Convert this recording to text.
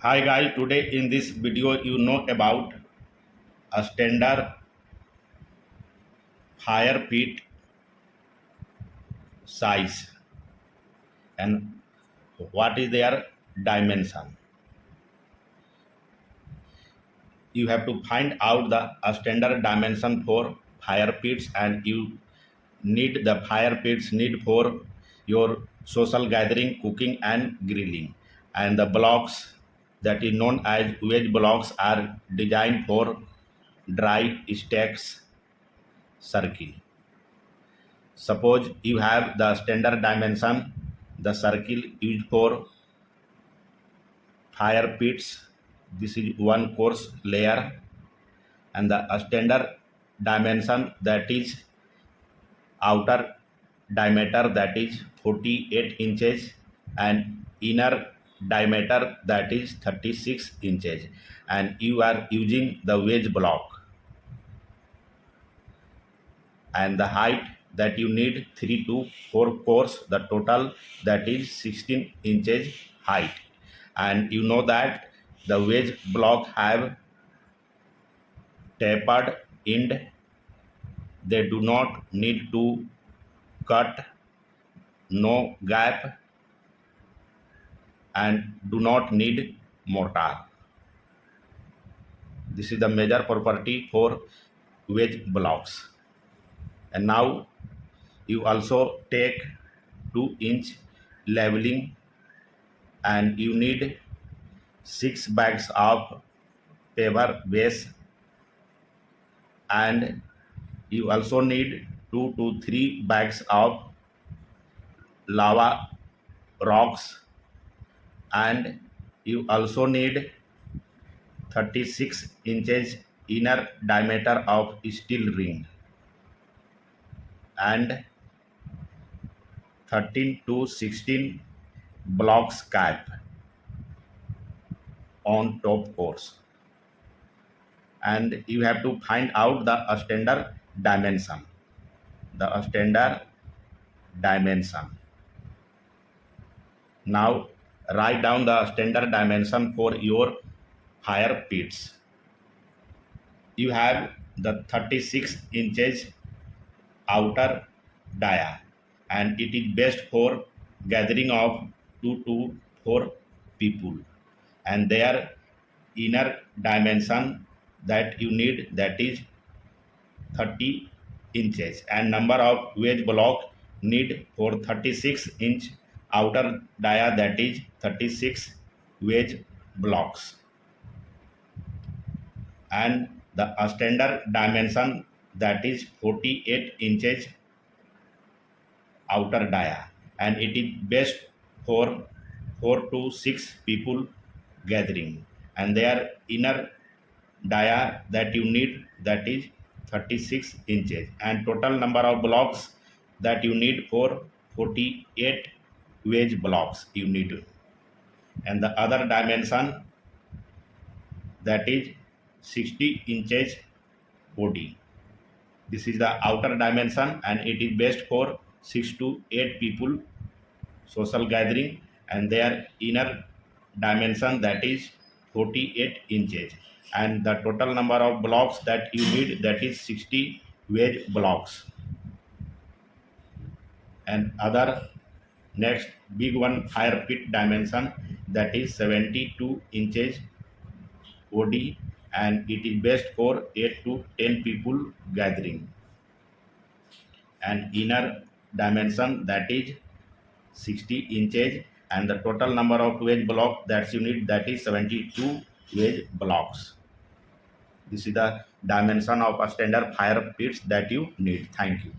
Hi guys, today in this video you know about a standard fire pit size and what is their dimension. You have to find out the standard dimension for fire pits, and you need the fire pits need for your social gathering, cooking and grilling. And the blocks that is known as wedge blocks are designed for dry stacks circle. Suppose you have the standard dimension, the circle used for fire pits. This is one coarse layer, and the standard dimension, that is outer diameter, that is 48 inches, and inner diameter, that is 36 inches. And you are using the wedge block, and the height that you need 3 to 4 cores, the total that is 16 inches height. And you know that the wedge block have tapered end, they do not need to cut, no gap, and do not need mortar. This is the major property for wedge blocks. And now you also take 2-inch leveling, and you need 6 bags of paver base, and you also need 2 to 3 bags of lava rocks, and you also need 36 inches inner diameter of steel ring, and 13 to 16 blocks cap on top course. And you have to find out the standard dimension. The standard dimension. Now write down the standard dimension for your fire pits. You have the 36 inches outer dia, and it is best for gathering of 2 to 4 people. And their inner dimension that you need, that is 30 inches, and number of wedge block need for 36 inch outer dia, that is 36 wedge blocks. And the standard dimension, that is 48 inches outer dia, and it is best for 4 to 6 people gathering. And their inner dia that you need, that is 36 inches, and total number of blocks that you need for 48 wedge blocks you need. And the other dimension, that is 60 inches OD. This is the outer dimension, and it is best for 6 to 8 people social gathering. And their inner dimension, that is 48 inches, and the total number of blocks that you need, that is 60 wedge blocks. And other next big one, fire pit dimension, that is 72 inches OD, and it is best for 8 to 10 people gathering. And inner dimension, that is 60 inches, and the total number of wedge block that you need, that is 72 wedge blocks. This is the dimension of a standard fire pits that you need. Thank you.